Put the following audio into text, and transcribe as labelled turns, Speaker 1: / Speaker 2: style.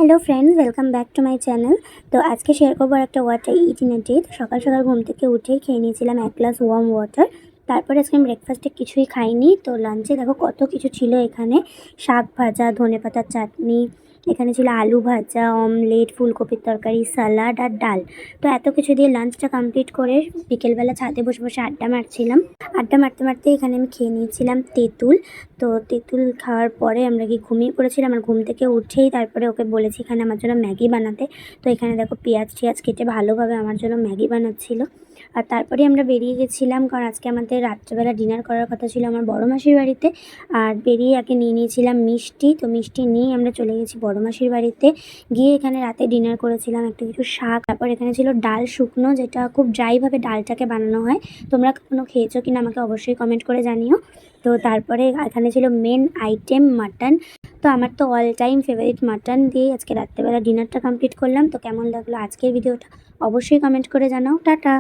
Speaker 1: Hello friends, welcome back to my channel. তো আজকে share করবো একটা water it in a day. তো সকাল সকাল ঘুম থেকে উঠেই খেয়ে নিয়েছিলাম এক গ্লাস ওয়ার্ম ওয়াটার। তারপরে আজকে আমি ব্রেকফাস্টে কিছুই খাইনি। তো লাঞ্চে দেখো কত কিছু ছিল এখানে, শাক ভাজা, ধনেপাতার চাটনি, এখানে ছিল আলু ভাজা, অমলেট, ফুলকপির তরকারি, সালাড আর ডাল। তো এত কিছু দিয়ে লাঞ্চটা কমপ্লিট করে বিকেলবেলা ছাদে বসে বসে আড্ডা মারছিলাম। আড্ডা মারতে মারতে এখানে আমি খেয়ে নিয়েছিলাম তেঁতুল। তো তেঁতুল খাওয়ার পরে আমরা ঘুমিয়ে পড়েছিলাম। আর ঘুম থেকে উঠেই তারপরে ওকে বলেছি এখানে আমার জন্য ম্যাগি বানাতে। তো এখানে দেখো পেঁয়াজ টিয়াজ কেটে ভালোভাবে আমার জন্য ম্যাগি বানাচ্ছিল। আর তারপরে আমরা বেরিয়ে গেছিলাম, কারণ আজকে আমাদের রাত্রেবেলা ডিনার করার কথা ছিল আমার বড় মাসির বাড়িতে। আর বেরিয়ে আগে নিয়ে নিয়েছিলাম মিষ্টি। তো মিষ্টি নিয়েই আমরা চলে গেছি বড় মাসির বাড়িতে। গিয়ে এখানে রাতে ডিনার করেছিলাম একটা কিছু শাক, তারপর এখানে ছিল ডাল শুকনো, যেটা খুব ড্রাইভাবে ডালটাকে বানানো হয়। তোমরা কখনো খেয়েছো কিনা আমাকে অবশ্যই কমেন্ট করে জানিও। তো তারপরে এখানে ছিল মেন আইটেম মাটন। তো আমার তো অল টাইম ফেভারিট মাটন দিয়ে আজকে রাত্রেবেলা ডিনারটা কমপ্লিট করলাম। তো কেমন লাগলো আজকের ভিডিওটা অবশ্যই কমেন্ট করে জানাও। টাটা।